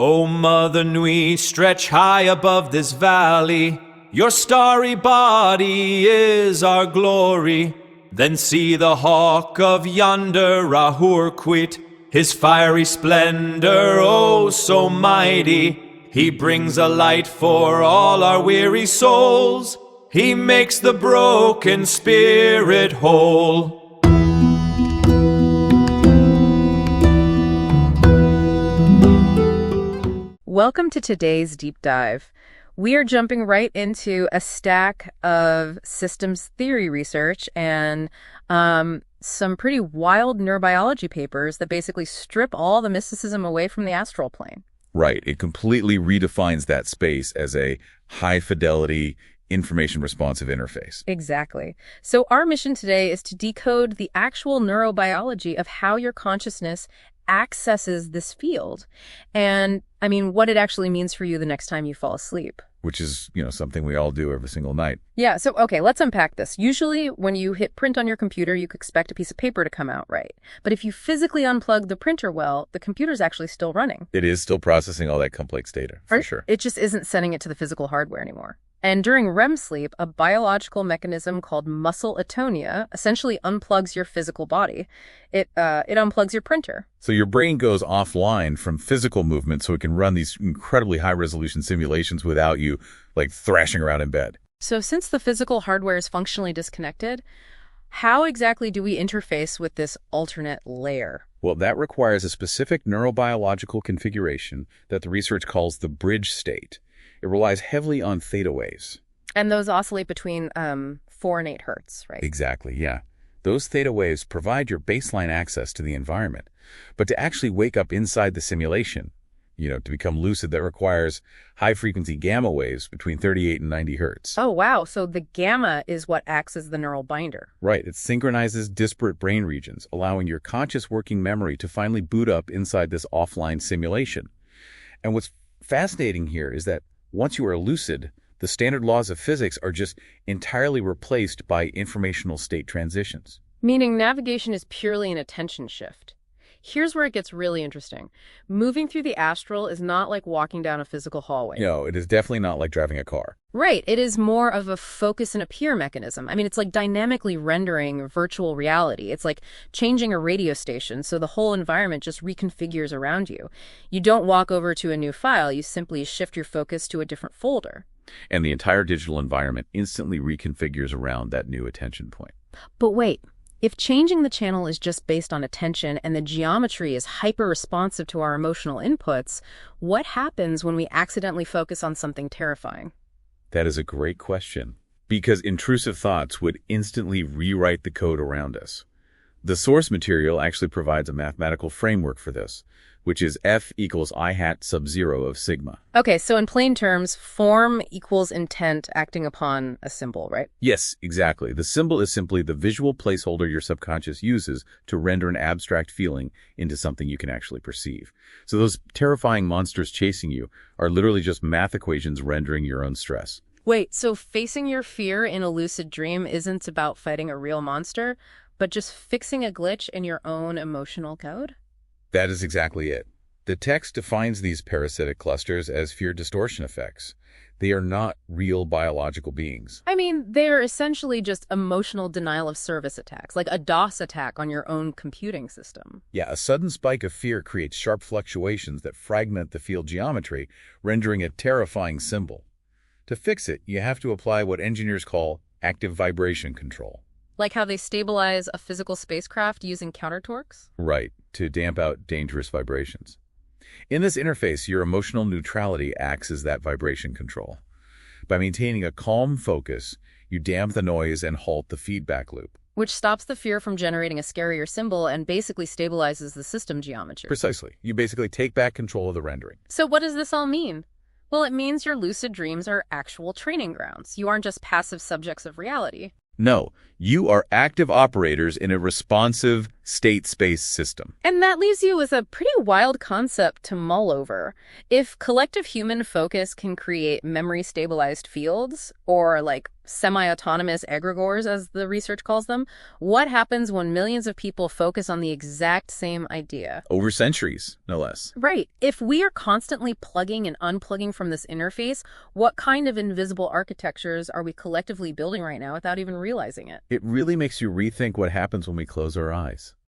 O Mother Nui, stretch high above this valley. Your starry body is our glory. Then see the hawk of yonder Rahur quit, his fiery splendor, oh so mighty. He brings a light for all our weary souls. He makes the broken spirit whole. Welcome to today's deep dive. We are jumping right into a stack of systems theory research and some pretty wild neurobiology papers that basically strip all the mysticism away from the astral plane. Right. It completely redefines that space as a high-fidelity, information-responsive interface. Exactly. So our mission today is to decode the actual neurobiology of how your consciousness accesses this field and, what it actually means for you the next time you fall asleep. Which is, something we all do every single night. Yeah, so, okay, let's unpack this. Usually, when you hit print on your computer, you expect a piece of paper to come out, right? But if you physically unplug the printer well, the computer's actually still running. It is still processing all that complex data, for sure. It just isn't sending it to the physical hardware anymore. And during REM sleep, a biological mechanism called muscle atonia essentially unplugs your physical body. It unplugs your printer. So your brain goes offline from physical movement so it can run these incredibly high-resolution simulations without you, thrashing around in bed. So since the physical hardware is functionally disconnected, how exactly do we interface with this alternate layer? Well, that requires a specific neurobiological configuration that the research calls the bridge state. It relies heavily on theta waves. And those oscillate between 4 and 8 hertz, right? Exactly, yeah. Those theta waves provide your baseline access to the environment. But to actually wake up inside the simulation, to become lucid, that requires high-frequency gamma waves between 38 and 90 hertz. Oh, wow. So the gamma is what acts as the neural binder. Right. It synchronizes disparate brain regions, allowing your conscious working memory to finally boot up inside this offline simulation. And what's fascinating here is that once you are lucid, the standard laws of physics are just entirely replaced by informational state transitions. Meaning navigation is purely an attention shift. Here's where it gets really interesting. Moving through the astral is not like walking down a physical hallway. No, it is definitely not like driving a car. Right. It is more of a focus and appear mechanism. It's like dynamically rendering virtual reality. It's like changing a radio station so the whole environment just reconfigures around you. You don't walk over to a new file. You simply shift your focus to a different folder. And the entire digital environment instantly reconfigures around that new attention point. But wait. If changing the channel is just based on attention and the geometry is hyper-responsive to our emotional inputs, what happens when we accidentally focus on something terrifying? That is a great question, because intrusive thoughts would instantly rewrite the code around us. The source material actually provides a mathematical framework for this, which is F equals I hat sub 0 of sigma. Okay, so in plain terms, form equals intent acting upon a symbol, right? Yes, exactly. The symbol is simply the visual placeholder your subconscious uses to render an abstract feeling into something you can actually perceive. So those terrifying monsters chasing you are literally just math equations rendering your own stress. Wait, so facing your fear in a lucid dream isn't about fighting a real monster, but just fixing a glitch in your own emotional code? That is exactly it. The text defines these parasitic clusters as fear distortion effects. They are not real biological beings. They're essentially just emotional denial of service attacks, like a DOS attack on your own computing system. Yeah, a sudden spike of fear creates sharp fluctuations that fragment the field geometry, rendering a terrifying symbol. To fix it, you have to apply what engineers call active vibration control. Like how they stabilize a physical spacecraft using countertorques? Right, to damp out dangerous vibrations. In this interface, your emotional neutrality acts as that vibration control. By maintaining a calm focus, you damp the noise and halt the feedback loop. Which stops the fear from generating a scarier symbol and basically stabilizes the system geometry. Precisely. You basically take back control of the rendering. So what does this all mean? Well, it means your lucid dreams are actual training grounds. You aren't just passive subjects of reality. No, you are active operators in a responsive, state-space system. And that leaves you with a pretty wild concept to mull over. If collective human focus can create memory-stabilized fields, or like semi-autonomous egregores, as the research calls them, what happens when millions of people focus on the exact same idea? Over centuries, no less. Right. If we are constantly plugging and unplugging from this interface, what kind of invisible architectures are we collectively building right now without even realizing it? It really makes you rethink what happens when we close our eyes.